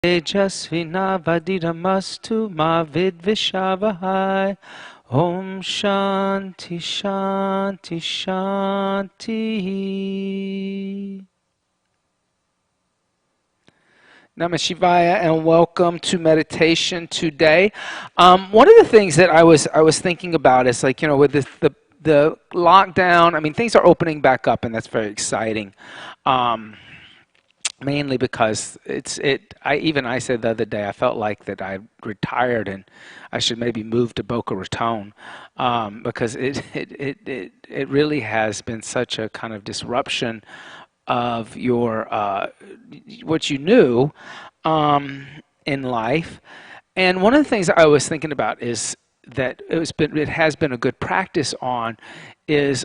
Tejasvinavadidamastu ma vidvishavahai. Om Shanti Shanti Shanti. Namah Shivaya, and welcome to meditation today. One of the things that I was thinking about is, like, with the lockdown. I mean, things are opening back up, and that's very exciting. Mainly because I said the other day, I felt like that I retired and I should maybe move to Boca Raton, because it really has been such a kind of disruption of your what you knew in life. And one of the things I was thinking about is that it has been a good practice on is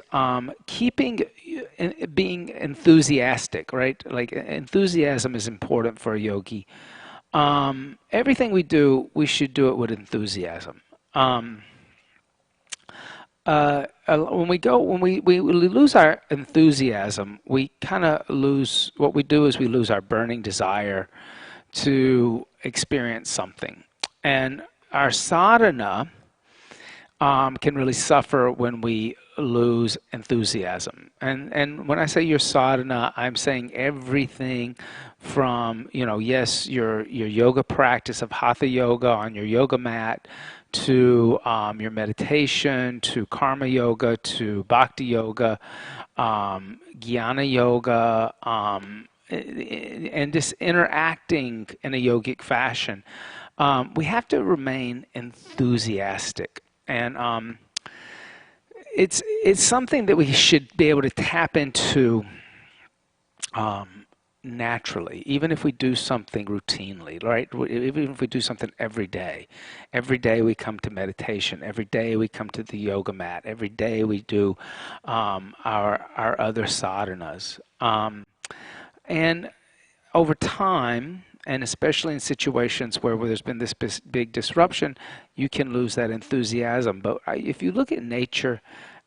being enthusiastic, right? Like, enthusiasm is important for a yogi. Everything we do, we should do it with enthusiasm. When we lose our enthusiasm, we kind of lose, what we do is we lose our burning desire to experience something. And our sadhana can really suffer when we lose enthusiasm. And when I say your sadhana, I'm saying everything from, yes, your yoga practice of hatha yoga on your yoga mat, to your meditation, to karma yoga, to bhakti yoga, jnana yoga, and just interacting in a yogic fashion. We have to remain enthusiastic. And it's something that we should be able to tap into naturally, even if we do something routinely, right? Even if we do something every day. Every day we come to meditation. Every day we come to the yoga mat. Every day we do our other sadhanas. And over time, and especially in situations where there's been this big disruption, you can lose that enthusiasm. But if you look at nature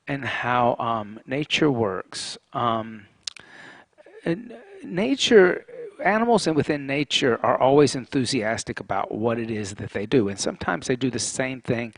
and how nature works, animals and within nature are always enthusiastic about what it is that they do. And sometimes they do the same thing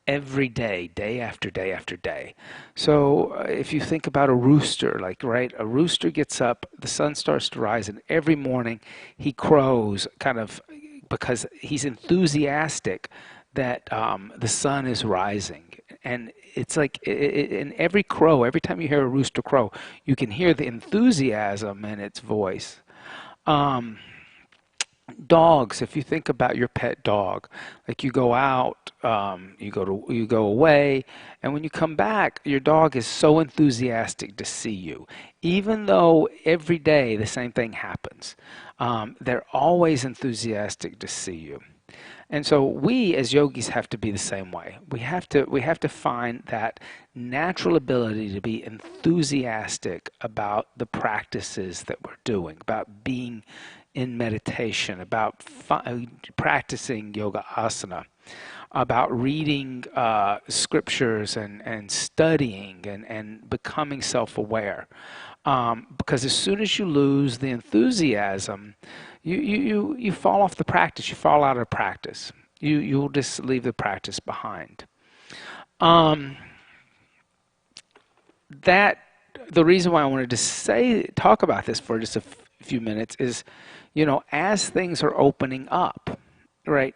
every day, day after day after day. So if you think about a rooster, like, right, a rooster gets up, the sun starts to rise, and every morning he crows, kind of because he's enthusiastic that the sun is rising. And it's like in every crow, every time you hear a rooster crow, you can hear the enthusiasm in its voice. Dogs, if you think about your pet dog, like, you go out, you go away, and when you come back, your dog is so enthusiastic to see you. Even though every day the same thing happens, they're always enthusiastic to see you. And so we as yogis have to be the same way. We have to find that natural ability to be enthusiastic about the practices that we're doing, about being in meditation, about practicing yoga asana, about reading scriptures and studying and becoming self-aware. Because as soon as you lose the enthusiasm, you fall off the practice. You fall out of practice. You'll just leave the practice behind. That the reason why I wanted to talk about this for just a few minutes is, as things are opening up, right?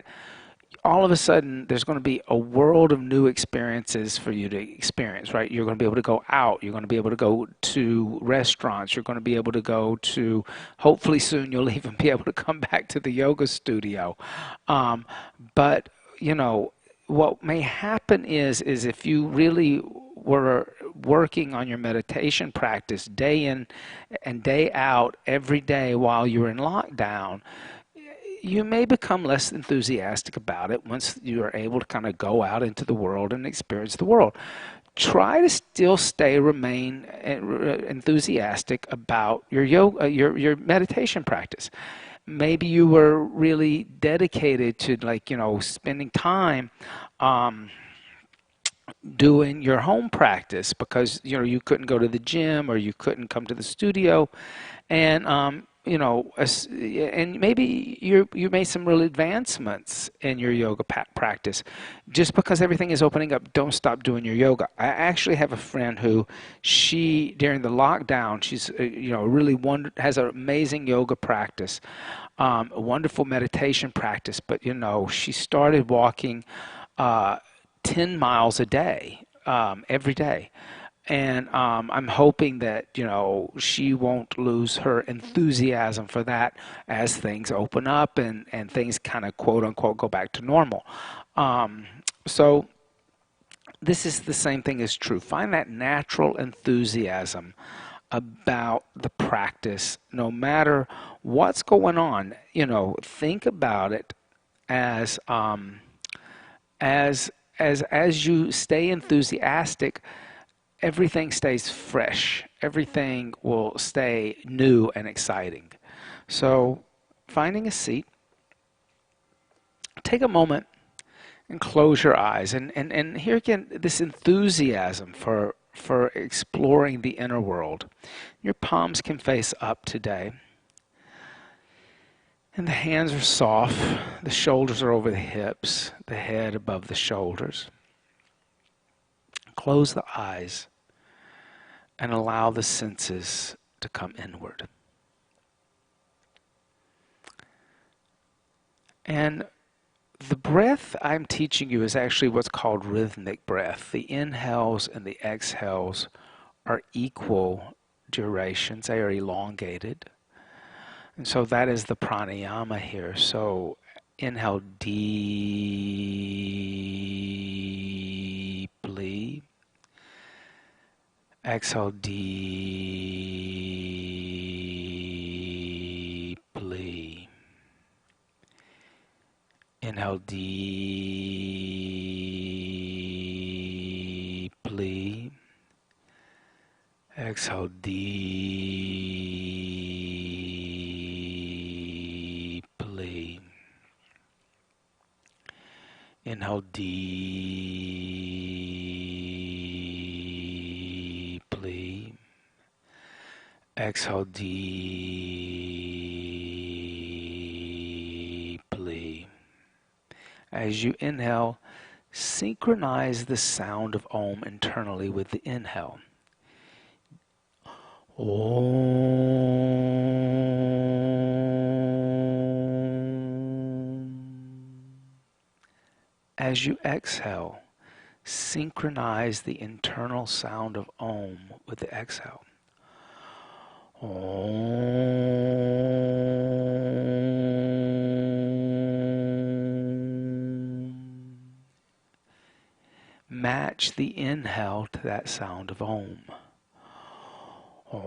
All of a sudden, there's going to be a world of new experiences for you to experience, right? You're going to be able to go out. You're going to be able to go to restaurants. You're going to be able to go to, hopefully soon, you'll even be able to come back to the yoga studio. But, what may happen is if you really were working on your meditation practice day in and day out every day while you're in lockdown, you may become less enthusiastic about it once you are able to kind of go out into the world and experience the world. Try to remain enthusiastic about your yoga, your meditation practice. Maybe you were really dedicated to, like, spending time doing your home practice because you couldn't go to the gym or you couldn't come to the studio, and and maybe you made some real advancements in your yoga practice. Just because everything is opening up, don't stop doing your yoga. I actually have a friend who, she during the lockdown, she's really has an amazing yoga practice, a wonderful meditation practice. But she started walking 10 miles a day, every day. And I'm hoping that, she won't lose her enthusiasm for that as things open up and things kind of quote unquote go back to normal. Um, so this is the same thing is true. Find that natural enthusiasm about the practice, no matter what's going on. Think about it as as as you stay enthusiastic, everything stays fresh. Everything will stay new and exciting. So, finding a seat, take a moment and close your eyes. And here again, this enthusiasm for exploring the inner world. Your palms can face up today. And the hands are soft. The shoulders are over the hips, the head above the shoulders. Close the eyes and allow the senses to come inward. And the breath I'm teaching you is actually what's called rhythmic breath. The inhales and the exhales are equal durations, they are elongated. And so that is the pranayama here. So inhale deeply, exhale deeply. Inhale deeply. Exhale deeply. Inhale deeply. Exhale deeply. As you inhale, synchronize the sound of Om internally with the inhale. Om. As you exhale, synchronize the internal sound of Om with the exhale. Om. Match the inhale to that sound of Om. Om.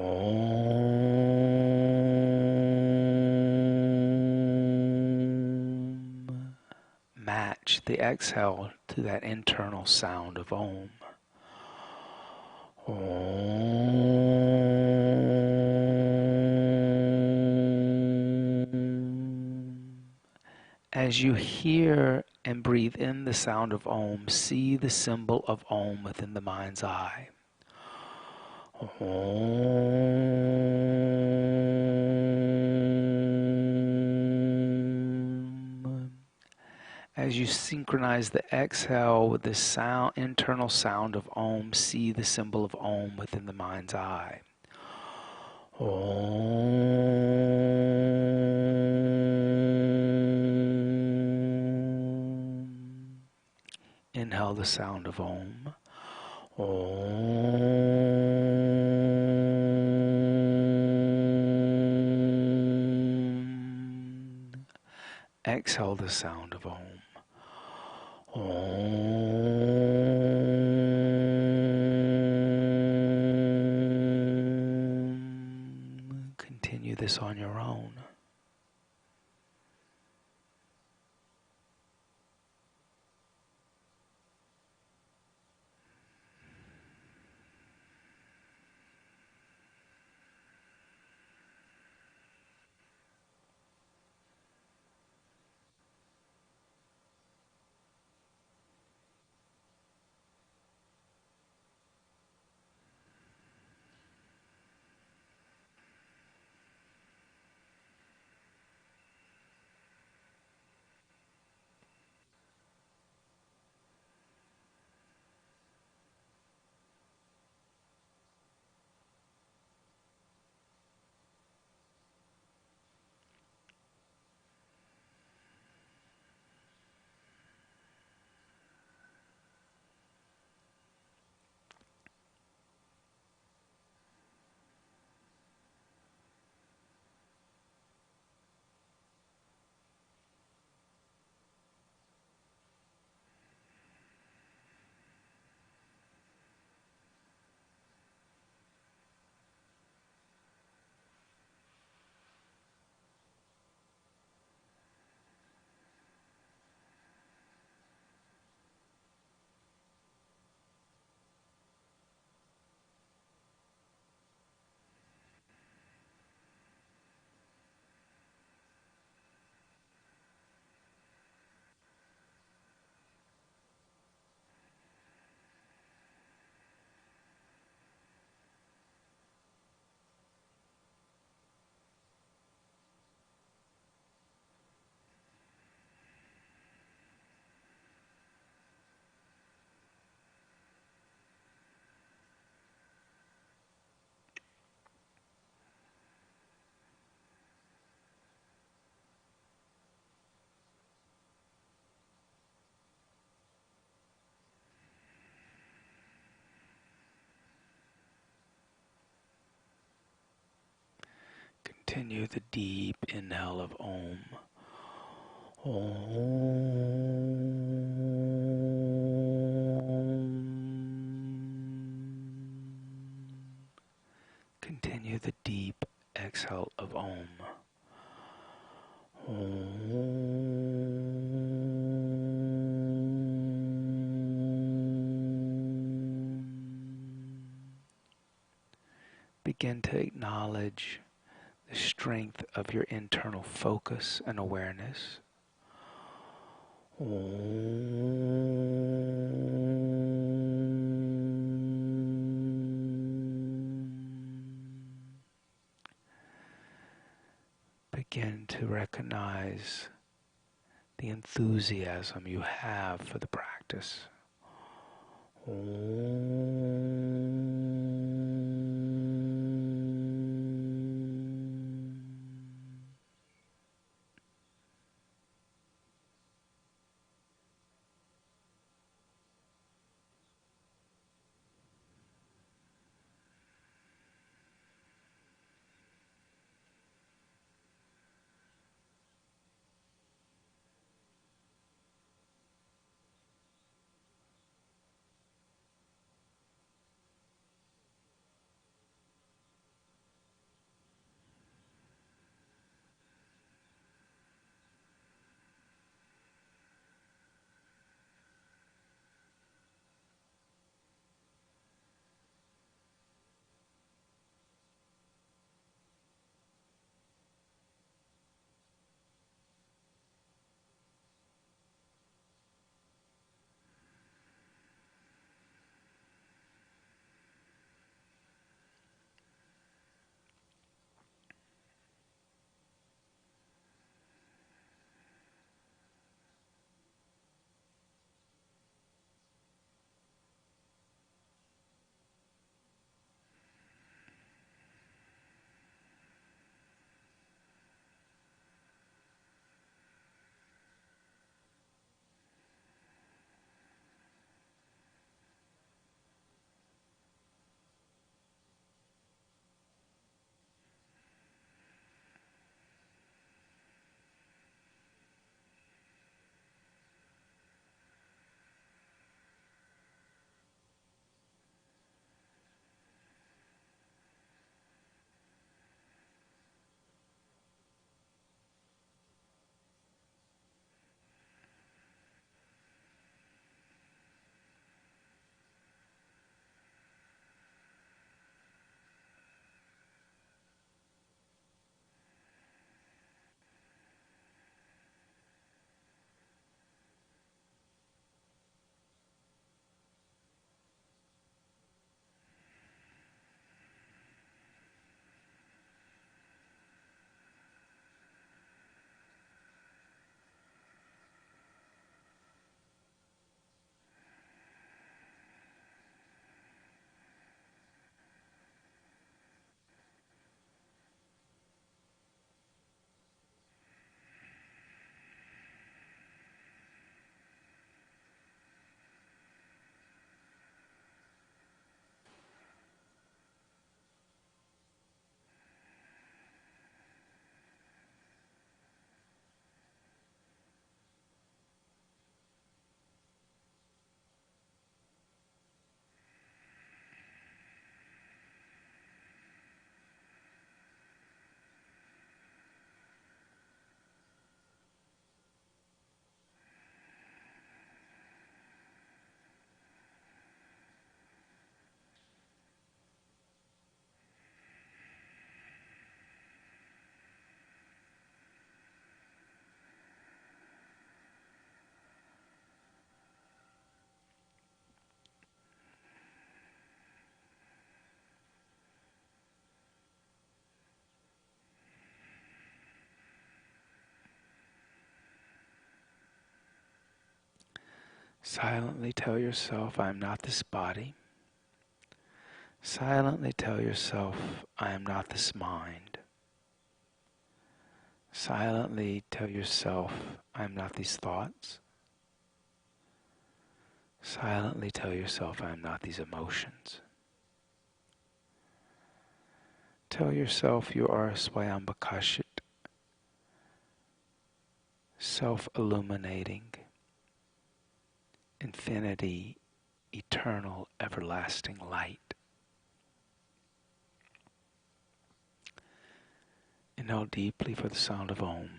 Match the exhale to that internal sound of Om. Om. As you hear and breathe in the sound of Om, see the symbol of Om within the mind's eye. Om. As you synchronize the exhale with the sound, internal sound of Om, see the symbol of Om within the mind's eye. Om. Inhale the sound of Om. Om. Exhale the sound of Om. Om. Continue this on your own. Continue the deep inhale of Om. Om. Continue the deep exhale of Om. Begin to acknowledge the strength of your internal focus and awareness. Begin to recognize the enthusiasm you have for the practice. Silently tell yourself, I am not this body. Silently tell yourself, I am not this mind. Silently tell yourself, I am not these thoughts. Silently tell yourself, I am not these emotions. Tell yourself you are Swayambakashit, self-illuminating, infinity, eternal, everlasting light. Inhale deeply for the sound of Om.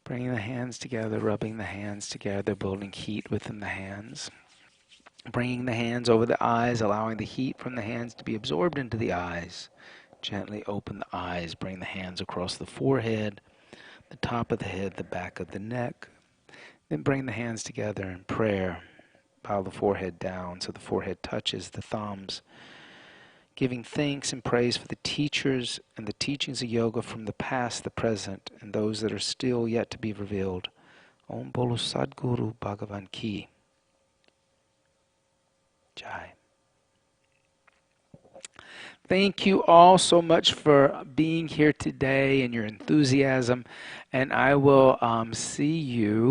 Bringing the hands together, rubbing the hands together, building heat within the hands. Bringing the hands over the eyes, allowing the heat from the hands to be absorbed into the eyes. Gently open the eyes, bring the hands across the forehead, the top of the head, the back of the neck. Then bring the hands together in prayer. Bow the forehead down so the forehead touches the thumbs. Giving thanks and praise for the teachers and the teachings of yoga from the past, the present, and those that are still yet to be revealed. Om Bolo Sadguru Bhagavan Ki. Jai. Thank you all so much for being here today and your enthusiasm. And I will see you